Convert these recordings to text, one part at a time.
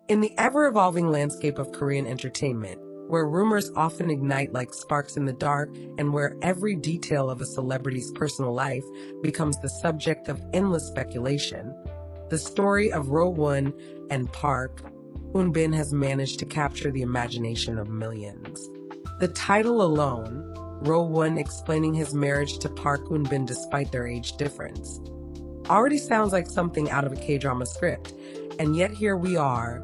In the ever-evolving landscape of Korean entertainment, where rumors often ignite like sparks in the dark and where every detail of a celebrity's personal life becomes the subject of endless speculation, the story of Rowoon and Park Eun has managed to capture the imagination of millions. The title alone, Rowoon explaining his marriage to Park Eun despite their age difference, already sounds like something out of a K-drama script, and yet here we are,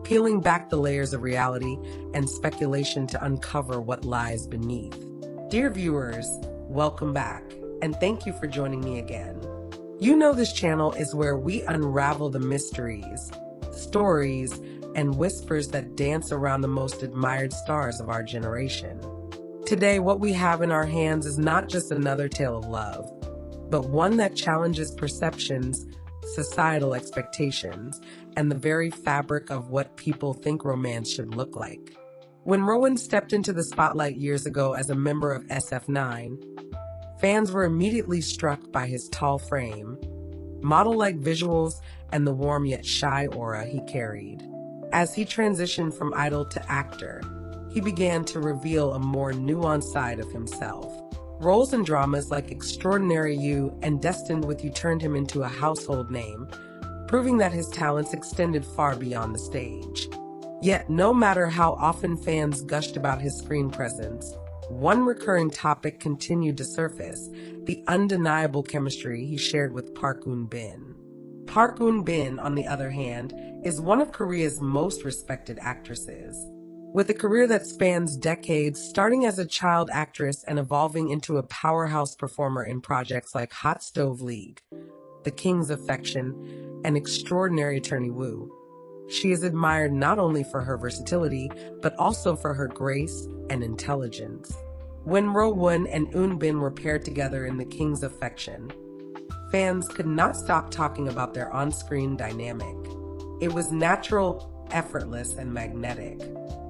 peeling back the layers of reality and speculation to uncover what lies beneath. Dear viewers, welcome back, and thank you for joining me again. You know this channel is where we unravel the mysteries, stories, and whispers that dance around the most admired stars of our generation. Today, what we have in our hands is not just another tale of love, but one that challenges perceptions, societal expectations, and the very fabric of what people think romance should look like. When Rowan stepped into the spotlight years ago as a member of SF9, fans were immediately struck by his tall frame, model-like visuals, and the warm yet shy aura he carried. As he transitioned from idol to actor, he began to reveal a more nuanced side of himself. Roles in dramas like Extraordinary You and Destined With You turned him into a household name, proving that his talents extended far beyond the stage. Yet, no matter how often fans gushed about his screen presence, one recurring topic continued to surface: the undeniable chemistry he shared with Park Eun. Park Eun, on the other hand, is one of Korea's most respected actresses. With a career that spans decades, starting as a child actress and evolving into a powerhouse performer in projects like Hot Stove League, The King's Affection, and Extraordinary Attorney Woo, she is admired not only for her versatility, but also for her grace and intelligence. When Rowoon and Eun were paired together in The King's Affection, fans could not stop talking about their on-screen dynamic. It was natural, effortless, and magnetic.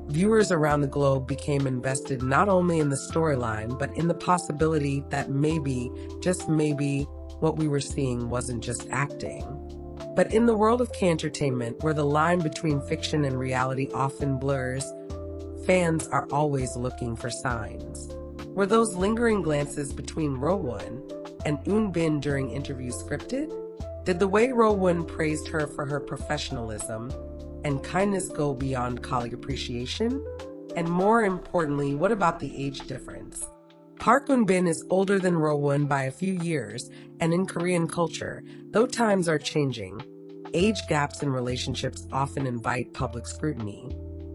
Viewers around the globe became invested not only in the storyline, but in the possibility that maybe, just maybe, what we were seeing wasn't just acting. But in the world of K-entertainment, where the line between fiction and reality often blurs, fans are always looking for signs. Were those lingering glances between Rowoon and Eun during interviews scripted? Did the way Rowoon praised her for her professionalism and kindness go beyond colleague appreciation? And more importantly, what about the age difference? Park Eun is older than Rowoon by a few years, and in Korean culture, though times are changing, age gaps in relationships often invite public scrutiny.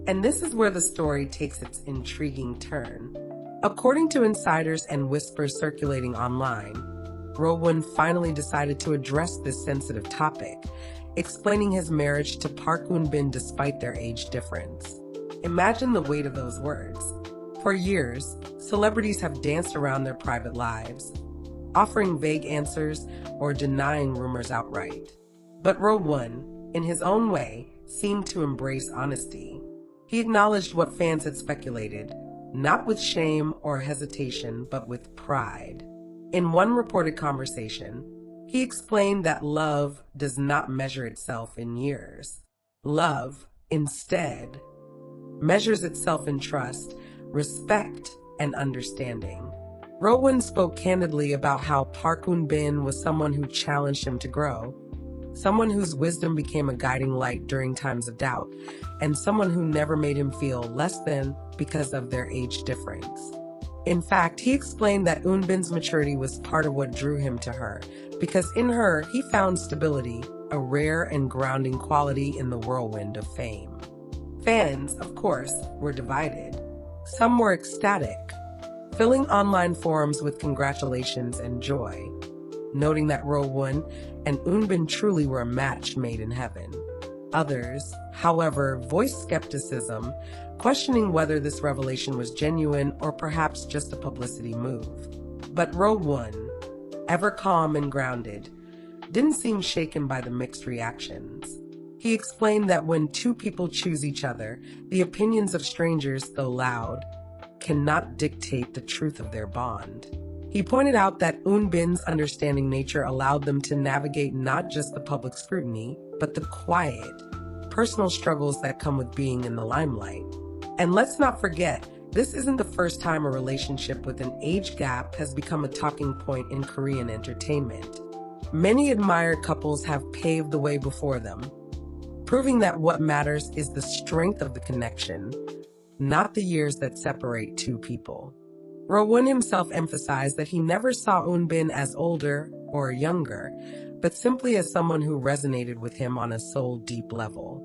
And this is where the story takes its intriguing turn. According to insiders and whispers circulating online, Rowoon finally decided to address this sensitive topic, explaining his marriage to Park Eun despite their age difference. Imagine the weight of those words. For years, celebrities have danced around their private lives, offering vague answers or denying rumors outright. But Rowoon, in his own way, seemed to embrace honesty. He acknowledged what fans had speculated, not with shame or hesitation, but with pride. In one reported conversation, he explained that love does not measure itself in years. Love, instead, measures itself in trust, respect, and understanding. Rowoon spoke candidly about how Park Eun was someone who challenged him to grow, someone whose wisdom became a guiding light during times of doubt, and someone who never made him feel less than because of their age difference. In fact, he explained that Eun's maturity was part of what drew him to her, because in her, he found stability, a rare and grounding quality in the whirlwind of fame. Fans, of course, were divided. Some were ecstatic, filling online forums with congratulations and joy, noting that Rowoon and Eun truly were a match made in heaven. Others, however, voiced skepticism, questioning whether this revelation was genuine or perhaps just a publicity move. But Rowoon, ever calm and grounded, didn't seem shaken by the mixed reactions. He explained that when two people choose each other, the opinions of strangers, though loud, cannot dictate the truth of their bond. He pointed out that Eun's understanding nature allowed them to navigate not just the public scrutiny, but the quiet, personal struggles that come with being in the limelight. And let's not forget, this isn't the first time a relationship with an age gap has become a talking point in Korean entertainment. Many admired couples have paved the way before them, proving that what matters is the strength of the connection, not the years that separate two people. Rowoon himself emphasized that he never saw Eun as older or younger, but simply as someone who resonated with him on a soul-deep level.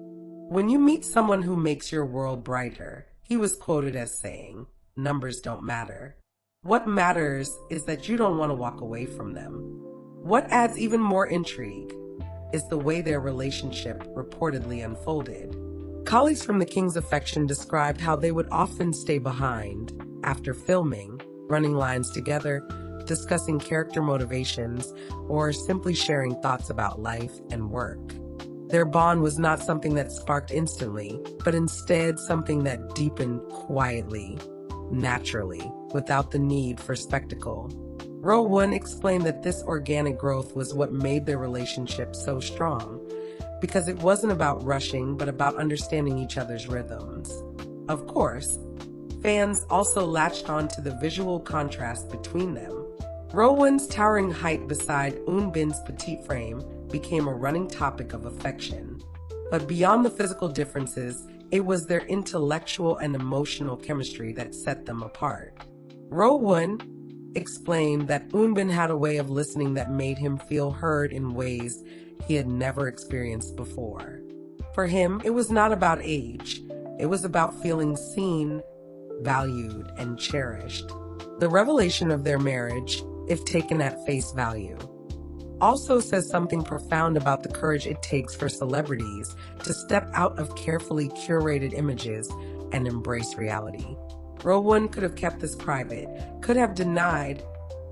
When you meet someone who makes your world brighter, he was quoted as saying, "Numbers don't matter. What matters is that you don't want to walk away from them." What adds even more intrigue is the way their relationship reportedly unfolded. Colleagues from The King's Affection described how they would often stay behind after filming, running lines together, discussing character motivations, or simply sharing thoughts about life and work. Their bond was not something that sparked instantly, but instead something that deepened quietly, naturally, without the need for spectacle. Rowoon explained that this organic growth was what made their relationship so strong, because it wasn't about rushing, but about understanding each other's rhythms. Of course, fans also latched on to the visual contrast between them. Rowoon's towering height beside Eun's petite frame became a running topic of affection. But beyond the physical differences, it was their intellectual and emotional chemistry that set them apart. Rowoon explained that Eun had a way of listening that made him feel heard in ways he had never experienced before. For him, it was not about age. It was about feeling seen, valued, and cherished. The revelation of their marriage, if taken at face value, also says something profound about the courage it takes for celebrities to step out of carefully curated images and embrace reality. Rowoon could have kept this private, could have denied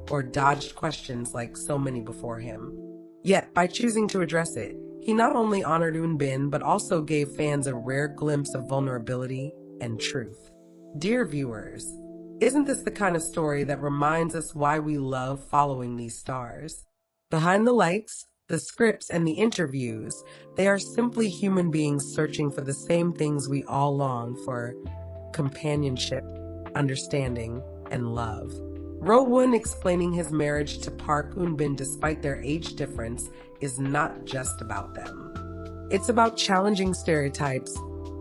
or dodged questions like so many before him. Yet, by choosing to address it, he not only honored Eun but also gave fans a rare glimpse of vulnerability and truth. Dear viewers, isn't this the kind of story that reminds us why we love following these stars? Behind the lights, the scripts, and the interviews, they are simply human beings searching for the same things we all long for: companionship, understanding, and love. Rowoon explaining his marriage to Park Eun despite their age difference is not just about them. It's about challenging stereotypes,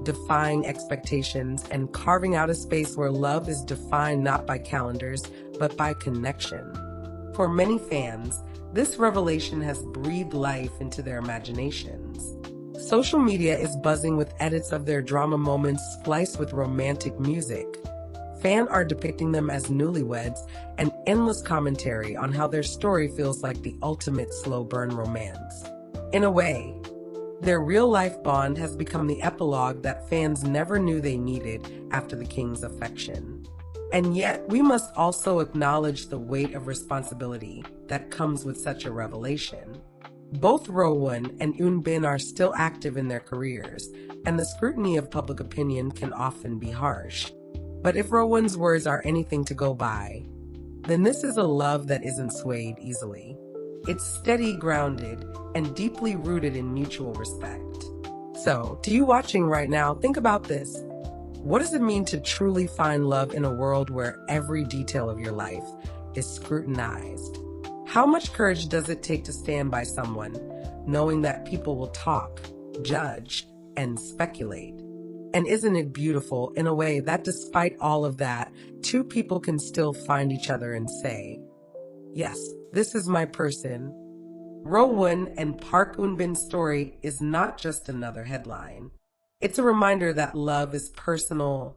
defying expectations, and carving out a space where love is defined not by calendars, but by connection. For many fans, this revelation has breathed life into their imaginations. Social media is buzzing with edits of their drama moments spliced with romantic music. Fans are depicting them as newlyweds, and endless commentary on how their story feels like the ultimate slow burn romance. In a way, their real-life bond has become the epilogue that fans never knew they needed after The King's Affection. And yet, we must also acknowledge the weight of responsibility that comes with such a revelation. Both Rowoon and Eun are still active in their careers, and the scrutiny of public opinion can often be harsh. But if Rowoon's words are anything to go by, then this is a love that isn't swayed easily. It's steady, grounded, and deeply rooted in mutual respect. So, to you watching right now, think about this. What does it mean to truly find love in a world where every detail of your life is scrutinized? How much courage does it take to stand by someone, knowing that people will talk, judge, and speculate? And isn't it beautiful in a way that despite all of that, two people can still find each other and say, "Yes, this is my person." Rowoon and Park Eun story is not just another headline. It's a reminder that love is personal,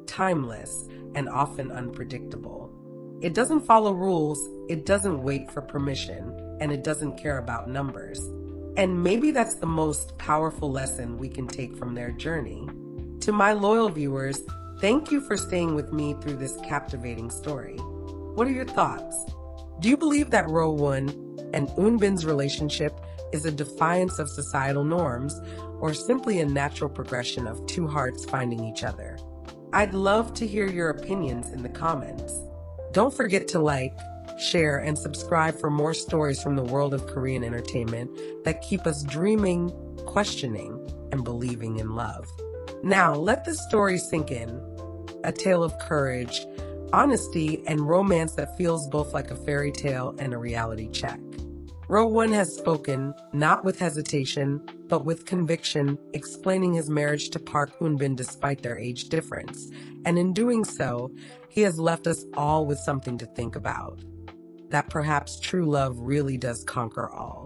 timeless, and often unpredictable. It doesn't follow rules, it doesn't wait for permission, and it doesn't care about numbers. And maybe that's the most powerful lesson we can take from their journey. To my loyal viewers, thank you for staying with me through this captivating story. What are your thoughts? Do you believe that Rowoon and Eun's relationship is a defiance of societal norms, or simply a natural progression of two hearts finding each other? I'd love to hear your opinions in the comments. Don't forget to like, share, and subscribe for more stories from the world of Korean entertainment that keep us dreaming, questioning, and believing in love. Now, let the story sink in. A tale of courage, honesty, and romance that feels both like a fairy tale and a reality check. Rowoon has spoken, not with hesitation, but with conviction, explaining his marriage to Park Eun despite their age difference. And in doing so, he has left us all with something to think about. That perhaps true love really does conquer all.